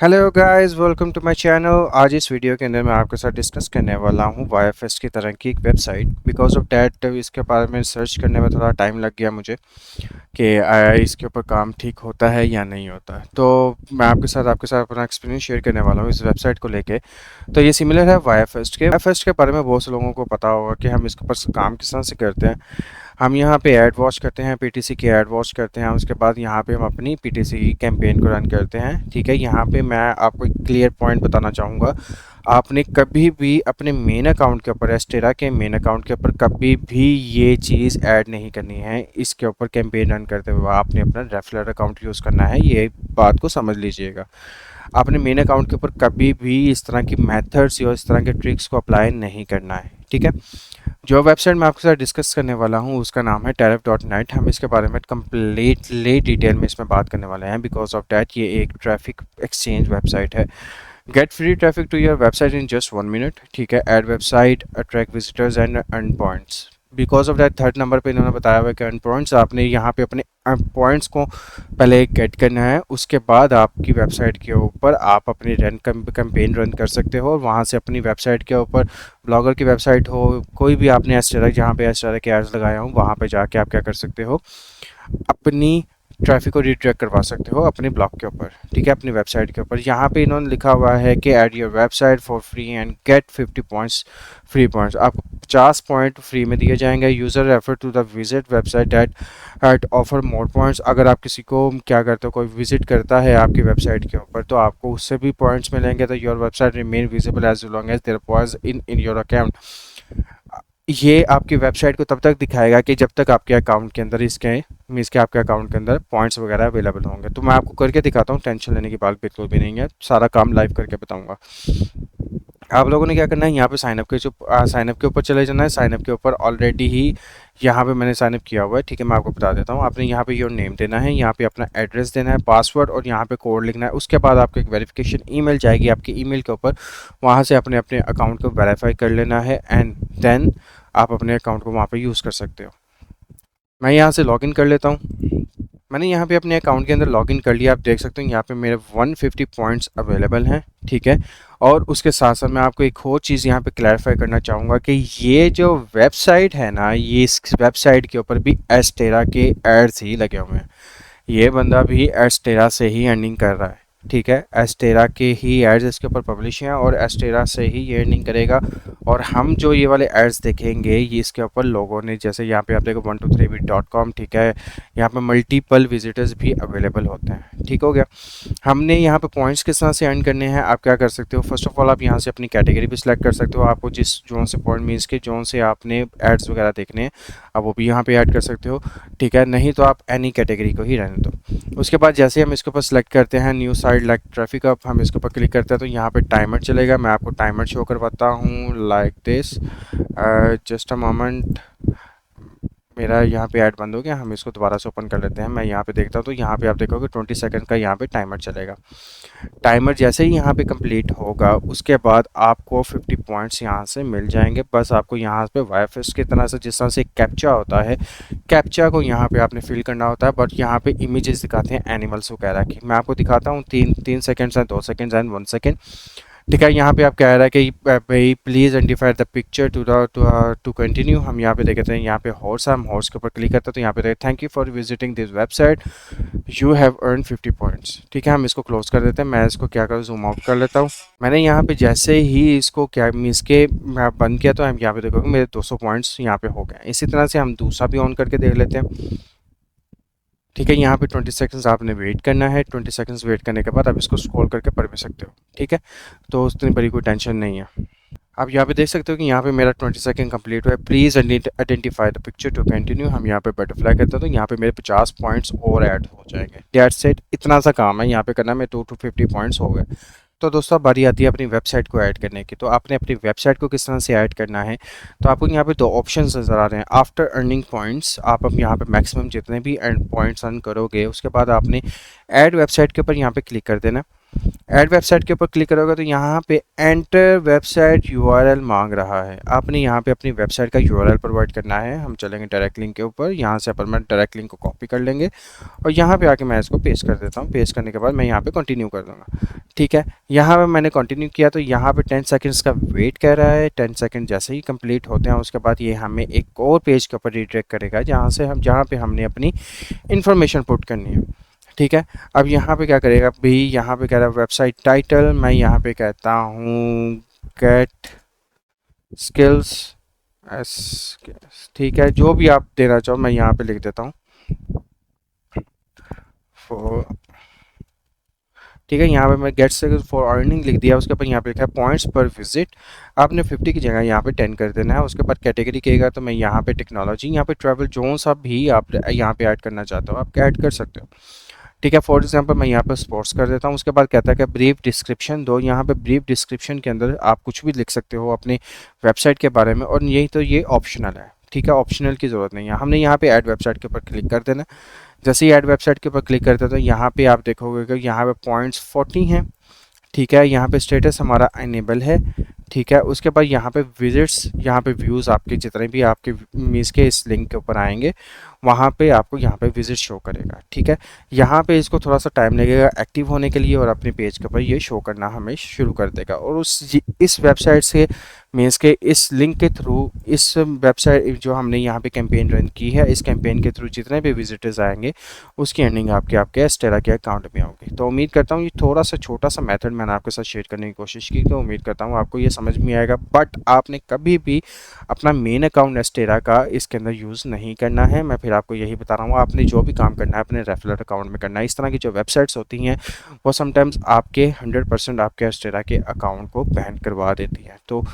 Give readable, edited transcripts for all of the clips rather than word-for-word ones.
Hello guys, welcome to my channel. आज इस video के अंदर मैं आपके साथ डिस्कस करने वाला हूँ वाईएफएस की तरह की एक वेबसाइट। बिकॉज ऑफ डैट इसके बारे में सर्च करने में थोड़ा टाइम लग गया मुझे कि इसके ऊपर काम ठीक होता है या नहीं होता है। तो मैं आपके साथ अपना एक्सपीरियंस शेयर करने वाला हूँ इस वेबसाइट को लेके। तो ये सिमिलर है वाईएफएस के बारे में बहुत से लोगों को पता होगा कि हम इसके ऊपर काम किस तरह से करते हैं। हम यहाँ पे ऐड वॉच करते हैं, पीटीसी की ऐड वॉच करते हैं। उसके बाद यहाँ पे हम अपनी पीटीसी की कैंपेन को रन करते हैं। ठीक है, यहाँ पे मैं आपको एक क्लियर पॉइंट बताना चाहूँगा। आपने कभी भी अपने मेन अकाउंट के ऊपर, एस्टेरा के मेन अकाउंट के ऊपर कभी भी ये चीज़ ऐड नहीं करनी है। इसके ऊपर कैंपेन रन करते हुए आपने अपना रेफरल अकाउंट यूज़ करना है, ये बात को समझ लीजिएगा। अपने मेन अकाउंट के ऊपर कभी भी इस तरह की मेथड्स या इस तरह के ट्रिक्स को अप्लाई नहीं करना है। ठीक है, जो वेबसाइट मैं आपके साथ डिस्कस करने वाला हूँ उसका नाम है tariff.net। हम इसके बारे में कम्प्लीटली डिटेल में इसमें बात करने वाले हैं। बिकॉज ऑफ डैट ये एक ट्रैफिक एक्सचेंज वेबसाइट है। Get free traffic to your website in just 1 minute. ठीक है, add website, attract visitors and earn points. Because of that third number पे इन्होंने बताया हुआ है कि अर्न पॉइंट्स। आपने यहाँ पे अपने पॉइंट्स को पहले गेट करना है, उसके बाद आपकी वेबसाइट के ऊपर आप अपनी रन कैंपेन रन कर सकते हो। और वहाँ से अपनी वेबसाइट के ऊपर, ब्लॉगर की वेबसाइट हो, कोई भी आपने एस्टेरा, जहाँ पे एस्टेरा के एड्स लगाया हो, वहाँ पे जाके आप क्या कर सकते हो, अपनी ट्रैफिक को रिडायरेक्ट करवा सकते हो अपने ब्लॉग के ऊपर। ठीक है, अपनी वेबसाइट के ऊपर। यहाँ पे इन्होंने लिखा हुआ है कि add your website for free and get 50 points free points. आपको 50 पॉइंट फ्री में दिए जाएंगे। User refer to the visit website at offer more points. अगर आप किसी को क्या करते हो, कोई विजिट करता है आपकी वेबसाइट के ऊपर, तो आपको उससे भी पॉइंट्स मिलेंगे। तो your website remain visible as long as there points in your account. ये आपकी वेबसाइट को तब तक दिखाएगा कि जब तक आपके अकाउंट के अंदर इसके आपके अकाउंट के अंदर पॉइंट्स वगैरह अवेलेबल होंगे। तो मैं आपको करके दिखाता हूँ, टेंशन लेने की बात बिल्कुल भी नहीं है, सारा काम लाइव करके बताऊंगा। आप लोगों ने क्या करना है, यहाँ पे साइनअप के ऊपर चले जाना है। साइनअप के ऊपर ऑलरेडी ही यहाँ पे मैंने साइनअप किया हुआ है। ठीक है, मैं आपको बता देता हूँ। आपने यहाँ पे योर नेम देना है, यहाँ पे अपना एड्रेस देना है, पासवर्ड और यहाँ पे कोड लिखना है। उसके बाद आपको एक वेरिफिकेशन ईमेल जाएगी आपकी ईमेल के ऊपर। वहाँ से अपने अपने अकाउंट को वेरीफाई कर लेना है एंड देन आप अपने अकाउंट को वहाँ पे यूज़ कर सकते हो। मैं यहाँ से लॉगिन कर लेता हूँ। मैंने यहाँ पे अपने अकाउंट के अंदर लॉगिन कर लिया। आप देख सकते हो यहाँ पे मेरे 150 पॉइंट्स अवेलेबल हैं। ठीक है, और उसके साथ साथ मैं आपको एक और चीज़ यहाँ पे क्लैरिफाई करना चाहूँगा कि ये जो वेबसाइट है ना, ये इस वेबसाइट के ऊपर भी एस्टेरा के एड्स ही लगे हुए हैं। ये बंदा भी एस्टेरा से ही अर्निंग कर रहा है। ठीक है, एस्टेरा के ही एड्स इसके ऊपर पब्लिश हैं और एस्टेरा से ही ये अर्निंग करेगा। और हम जो ये वाले एड्स देखेंगे, ये इसके ऊपर लोगों ने, जैसे यहाँ पे आप देखो 123bit.com। ठीक है, यहाँ पे मल्टीपल विजिटर्स भी अवेलेबल होते हैं। ठीक हो गया। हमने यहाँ पे पॉइंट्स किस तरह से अर्न करने हैं, आप क्या कर सकते हो, फर्स्ट ऑफ ऑल आप यहाँ से अपनी कैटेगरी भी सिलेक्ट कर सकते हो। आपको जिस जोन से पॉइंट मीन्स के जोन से आपने एड्स वगैरह देखने हैं, आप वो भी यहाँ पे ऐड कर सकते हो। ठीक है, नहीं तो आप एनी कैटेगरी को ही रहने दो। उसके बाद जैसे हम इसके ऊपर सेलेक्ट करते हैं new site like traffic up, हम इसके ऊपर क्लिक करते हैं तो यहाँ पे टाइमर चलेगा। मैं आपको टाइमर शो करवाता हूँ like this. Just a moment, मेरा यहाँ पे ऐड बंद हो गया। हम इसको दोबारा से ओपन कर लेते हैं। मैं यहाँ पे देखता हूँ तो यहाँ पे आप देखोगे 20 सेकंड का यहाँ पे टाइमर चलेगा। टाइमर जैसे ही यहाँ पे कंप्लीट होगा, उसके बाद आपको 50 पॉइंट्स यहाँ से मिल जाएंगे। बस आपको यहाँ पे वाईएफएस की तरह से, जिस तरह से कैप्चा होता है, कैप्चा को यहाँ पे आपने फिल करना होता है। बट यहाँ पे इमेजेस दिखाते हैं एनिमल्स वगैरह की। मैं आपको दिखाता हूँ, 3 सेकेंड्स हैं, 2 सेकेंड्स एंड 1 सेकेंड। ठीक है, यहाँ पे आप कह रहा है कि भाई please identify the picture to continue. हम यहाँ पे देखते हैं, यहाँ पे हॉर्स है, हम हॉर्स के ऊपर क्लिक करते हैं तो यहाँ पे देखते हैं thank you for visiting this website, you have earn 50 points. ठीक है, हम इसको क्लोज कर देते हैं। मैं इसको क्या करूँ, जूम आउट कर लेता हूँ। मैंने यहाँ पे जैसे ही इसको क्या मीन्स के मैं बंद किया तो हम यहाँ पे देखोगे मेरे 200 पॉइंट्स यहाँ पे हो गए। इसी तरह से हम दूसरा भी ऑन करके देख लेते हैं। ठीक है, यहाँ पे 20 सेकंड्स आपने वेट करना है। 20 सेकंड्स वेट करने के बाद आप इसको स्क्रॉल करके पढ़ भी सकते हो। ठीक है, तो उतनी बड़ी कोई टेंशन नहीं है। आप यहाँ पे देख सकते हो कि यहाँ पे मेरा 20 सेकंड कंप्लीट हुआ है। Please identify the picture to continue. हम यहाँ पे बटरफ्लाई करते हैं तो यहाँ पे मेरे 50 पॉइंट्स और ऐड हो जाएंगे। दैट्स इट, इतना सा काम है यहाँ पे करना। मेरे 2 to 50 पॉइंट्स हो गए। तो दोस्तों अब बारी आती है अपनी वेबसाइट को ऐड करने की। तो आपने अपनी वेबसाइट को किस तरह से ऐड करना है, तो आपको यहाँ पे 2 ऑप्शंस नज़र आ रहे हैं। आफ्टर अर्निंग पॉइंट्स, आप अब यहाँ पे मैक्सिमम जितने भी पॉइंट्स अर्न करोगे, उसके बाद आपने ऐड वेबसाइट के ऊपर यहाँ पे क्लिक कर देना। ऐड वेबसाइट के ऊपर क्लिक करोगे तो यहाँ पे एंटर वेबसाइट यूआरएल मांग रहा है। आपने यहाँ पे अपनी वेबसाइट का यूआरएल प्रोवाइड करना है। हम चलेंगे डायरेक्ट लिंक के ऊपर, यहाँ से अपन मैं डायरेक्ट लिंक को कॉपी कर लेंगे और यहाँ पे आके मैं इसको पेस्ट कर देता हूँ। पेस्ट करने के बाद मैं यहाँ पे कंटिन्यू कर दूँगा। ठीक है, यहाँ पे मैंने कंटिन्यू किया तो यहाँ पे 10 सेकंड्स का वेट कर रहा है। 10 सेकंड जैसे ही कंप्लीट होते हैं उसके बाद ये हमें एक और पेज के ऊपर रिडायरेक्ट करेगा जहाँ पे हमने अपनी इन्फॉर्मेशन पुट करनी है। ठीक है, अब यहाँ पे क्या करेगा भी, यहाँ पे कह रहा है वेबसाइट टाइटल, मैं यहाँ पे कहता हूँ गेट स्किल्स एस। ठीक है, जो भी आप देना चाहो मैं यहाँ पे लिख देता हूँ फॉर। ठीक है, यहाँ पे मैं गेट स्किल्स फॉर अर्निंग लिख दिया। उसके बाद यहाँ पे लिखा है पॉइंट्स पर विजिट, आपने 50 की जगह यहाँ पे 10 कर देना है। उसके बाद कैटेगरी कहेगा तो मैं यहाँ पे टेक्नोलॉजी, यहाँ पे ट्रैवल जोन सा भी आप यहाँ पे ऐड करना चाहता हूँ, आप ऐड कर सकते हो। ठीक है, फॉर एग्जांपल मैं यहाँ पर स्पोर्ट्स कर देता हूँ। उसके बाद कहता है कि ब्रीफ डिस्क्रिप्शन दो। यहाँ पे ब्रीफ डिस्क्रिप्शन के अंदर आप कुछ भी लिख सकते हो अपने वेबसाइट के बारे में, और यही तो ये ऑप्शनल है। ठीक है, ऑप्शनल की ज़रूरत नहीं है। हमने यहाँ पे ऐड वेबसाइट के ऊपर क्लिक कर देना। जैसे ही ऐड वेबसाइट के ऊपर क्लिक करते हैं तो यहाँ पे आप देखोगे कि यहाँ पे पॉइंट्स 40 हैं। ठीक है, यहाँ पे स्टेटस हमारा इनेबल है। ठीक है, उसके बाद यहाँ पे विजिट्स, यहाँ पे व्यूज़ आपके जितने भी आपके मीन्स के इस लिंक के ऊपर आएंगे वहाँ पे आपको यहाँ पे विजिट शो करेगा। ठीक है, यहाँ पे इसको थोड़ा सा टाइम लगेगा एक्टिव होने के लिए और अपने पेज के ऊपर ये शो करना हमें शुरू कर देगा। और इस वेबसाइट से मीन्स के इस लिंक के थ्रू, इस वेबसाइट जो हमने यहाँ पे कैंपेन रन की है, इस कैंपेन के थ्रू जितने भी विजिटर्स आएंगे उसकी अर्निंग आपके एस्टेरा के अकाउंट में होगी। तो उम्मीद करता हूँ ये थोड़ा सा छोटा सा मेथड मैंने आपके साथ शेयर करने की कोशिश की, तो उम्मीद करता हूँ आपको ये समझ में आएगा। बट आपने कभी भी अपना मेन अकाउंट एस्टेरा का इसके अंदर यूज़ नहीं करना है। मैं फिर आपको यही बता रहा हूँ, आपने जो भी काम करना है अपने रेफरल अकाउंट में करना है। इस तरह की जो वेबसाइट्स होती हैं वो समटाइम्स आपके 100% आपके एस्टेरा के अकाउंट को बैन करवा देती हैं। तो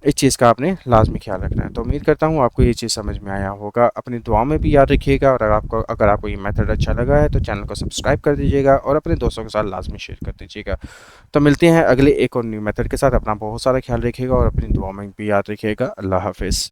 इस चीज़ का आपने लाजमी ख्याल रखना है। तो उम्मीद करता हूँ आपको ये चीज़ समझ में आया होगा। अपनी दुआ में भी याद रखिएगा, और अगर आपको ये मेथड अच्छा लगा है तो चैनल को सब्सक्राइब कर दीजिएगा और अपने दोस्तों के साथ लाजमी शेयर कर दीजिएगा। तो मिलते हैं अगले एक और न्यू मेथड के साथ। अपना बहुत सारा ख्याल रखिएगा और अपनी दुआ में भी याद रखिएगा। अल्लाह हाफिज़।